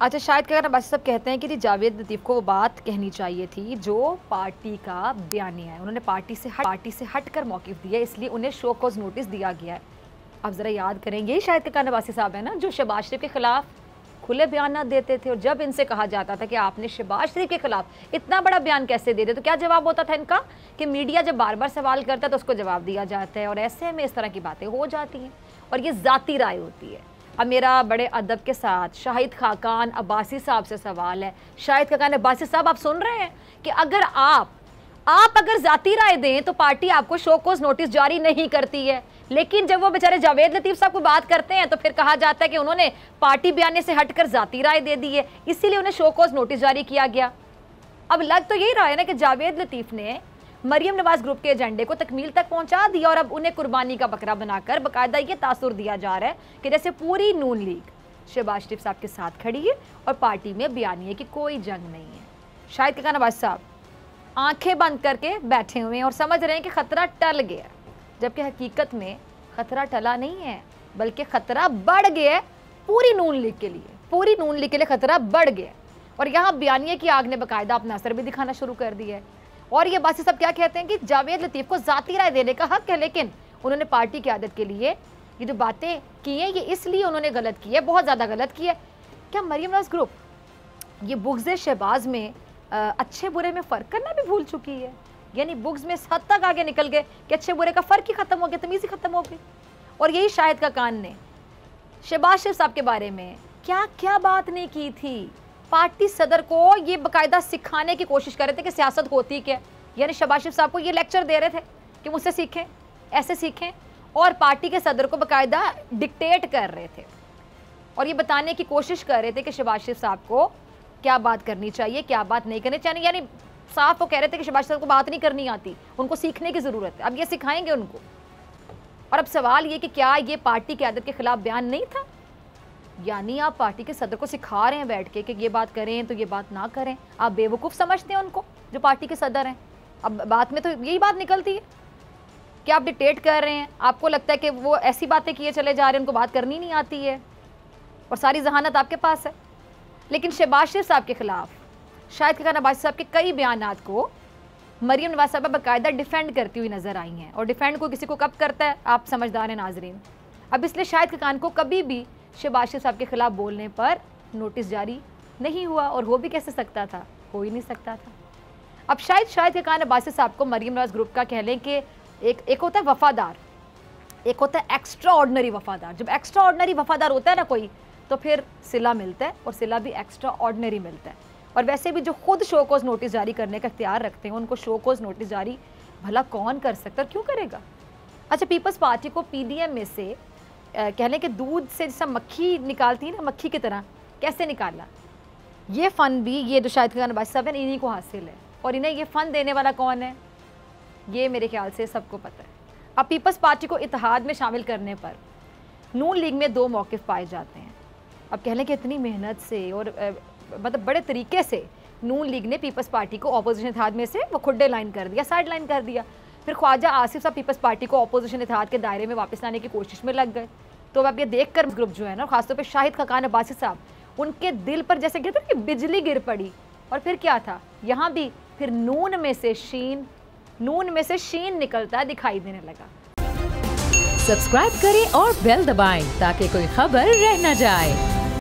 अच्छा, शायद क्या अब्बासी साहब कहते हैं कि जी जावेद लतीफ़ को वो बात कहनी चाहिए थी जो पार्टी का बयानिया है। उन्होंने पार्टी से हट कर मौक़िफ़ दिया, इसलिए उन्हें शो कॉज़ नोटिस दिया गया है। आप ज़रा याद करें, यही शायद क्या अब्बासी साहब है ना जो शहबाज शरीफ के ख़िलाफ़ खुले बयान देते थे। और जब इनसे कहा जाता था कि आपने शहबाज शरीफ के ख़िलाफ़ इतना बड़ा बयान कैसे दे दे, तो क्या जवाब होता था इनका कि मीडिया जब बार बार सवाल करता है तो उसको जवाब दिया जाता है। और ऐसे में इस तरह की बातें हो जाती हैं और ये ज़ाती राय होती है। अब मेरा बड़े अदब के साथ शाहिद खाकान अब्बासी साहब से सवाल है। शाहिद खाकान अब्बासी साहब, आप सुन रहे हैं कि अगर आप अगर ज़ाती राय दें तो पार्टी आपको शो कॉज़ नोटिस जारी नहीं करती है, लेकिन जब वो बेचारे जावेद लतीफ़ साहब को बात करते हैं तो फिर कहा जाता है कि उन्होंने पार्टी बयाने से हटकर ज़ाती राय दे दी है, इसीलिए उन्हें शो कॉज़ नोटिस जारी किया गया। अब लग तो यही रहा है ना कि जावेद लतीफ़ ने मरियम नवाज़ ग्रुप के एजेंडे को तकमील तक पहुंचा दिया और अब उन्हें कुर्बानी का बकरा बनाकर बाकायदा ये तासुर दिया जा रहा है कि जैसे पूरी नून लीग शहबाज शरीफ साहब के साथ खड़ी है और पार्टी में बयानिए की कोई जंग नहीं है। शायद क्या नवाज साहब आंखें बंद करके बैठे हुए हैं और समझ रहे हैं कि खतरा टल गया, जबकि हकीकत में खतरा टला नहीं है बल्कि खतरा बढ़ गया पूरी नून लीग के लिए। पूरी नून लीग के लिए खतरा बढ़ गया और यहाँ बयानिए की आग ने बाकायदा अपना असर भी दिखाना शुरू कर दिया है। और ये बासी साहब क्या कहते हैं कि जावेद लतीफ़ को ज़ाती राय देने का हक है, लेकिन उन्होंने पार्टी की आदत के लिए ये जो बातें की हैं ये इसलिए उन्होंने गलत की है, बहुत ज़्यादा गलत की है। क्या मरियम नवाज़ ग्रुप ये बुग़्ज़ शहबाज में अच्छे बुरे में फ़र्क करना भी भूल चुकी है? यानी बुग़्ज़ में इस हद तक आगे निकल गए कि अच्छे बुरे का फ़र्क ही ख़त्म हो गया, तमीज़ ही ख़त्म हो गई। और यही शाहिद खाकान ने शहबाज शरीफ साहब के बारे में क्या क्या बात नहीं की थी। पार्टी सदर को ये बाकायदा सिखाने की कोशिश कर रहे थे कि सियासत होती क्या, यानी शहबाज शरीफ साहब को ये लेक्चर दे रहे थे कि मुझसे सीखें, ऐसे सीखें, और पार्टी के सदर को बाकायदा डिक्टेट कर रहे थे और ये बताने की कोशिश कर रहे थे कि शहबाज शरीफ साहब को क्या बात करनी चाहिए, क्या बात नहीं करनी चाहिए। यानी साफ वो कह रहे थे कि शहबाज शरीफ को बात नहीं करनी आती, उनको सीखने की ज़रूरत है, अब ये सिखाएंगे उनको। और अब सवाल ये कि क्या ये पार्टी की आदत के खिलाफ बयान नहीं था? यानी आप पार्टी के सदर को सिखा रहे हैं बैठ के कि ये बात करें तो ये बात ना करें। आप बेवकूफ़ समझते हैं उनको जो पार्टी के सदर हैं। अब बात में तो यही बात निकलती है कि आप डिक्टेट कर रहे हैं, आपको लगता है कि वो ऐसी बातें किए चले जा रहे हैं, उनको बात करनी नहीं आती है और सारी जहानत आपके पास है। लेकिन शहबाज शरीफ साहब के खिलाफ शाहिद खाकान अब्बासी साहब के कई बयानात को मरियम नवाज़ साहब बाकायदा डिफेंड करती हुई नजर आई हैं। और डिफेंड को किसी को कब करता है आप समझदार हैं नाजरीन। अब इसलिए शाहिद खाकान को कभी भी शहबाज शरीफ साहब के खिलाफ बोलने पर नोटिस जारी नहीं हुआ, और हो भी कैसे सकता था, हो ही नहीं सकता था। अब शाहिद खाकान अब्बासी साहब को मरियम नवाज़ ग्रुप का कह लें कि एक होता है वफादार, एक होता है एक्स्ट्रा ऑर्डनरी वफादार। जब एक्स्ट्रा ऑर्डनरी वफादार होता है ना कोई, तो फिर सिला मिलता है और सिला भी एक्स्ट्रा ऑर्डनरी मिलता है। और वैसे भी जो खुद शो कॉज़ नोटिस जारी करने का इख्तियार रखते हैं उनको शो कॉज़ नोटिस जारी भला कौन कर सकता है, क्यों करेगा? अच्छा, पीपल्स पार्टी को पीडीएम में से कह लें कि दूध से जैसा मक्खी निकालती है ना, मक्खी की तरह कैसे निकाला, ये फ़न भी ये जो शाहिद खाकान अब्बासी साहब हैं इन्हीं को हासिल है। और इन्हें ये फ़न देने वाला कौन है, ये मेरे ख्याल से सबको पता है। अब पीपल्स पार्टी को इत्तेहाद में शामिल करने पर नून लीग में दो मौक़िफ़ पाए जाते हैं। अब कह लें कि इतनी मेहनत से और मतलब बड़े तरीके से नून लीग ने पीपल्स पार्टी को अपोजिशन इत्तेहाद में से वो खुड्डे लाइन कर दिया, साइड लाइन कर दिया। फिर ख्वाजा आसिफ साहब पीपल्स पार्टी को अपोजिशन इत्तेहाद के दायरे में वापस लाने की कोशिश में लग गए। तो अब ये देखकर ग्रुप जो है ना, खासतौर पे शाहिद खाकान अब्बासी साहब, उनके दिल पर जैसे कहते हैं कि बिजली गिर पड़ी। और फिर क्या था, यहाँ भी फिर नून में से शीन निकलता दिखाई देने लगा। सब्सक्राइब करें और बेल दबाएं ताकि कोई खबर रह न जाए।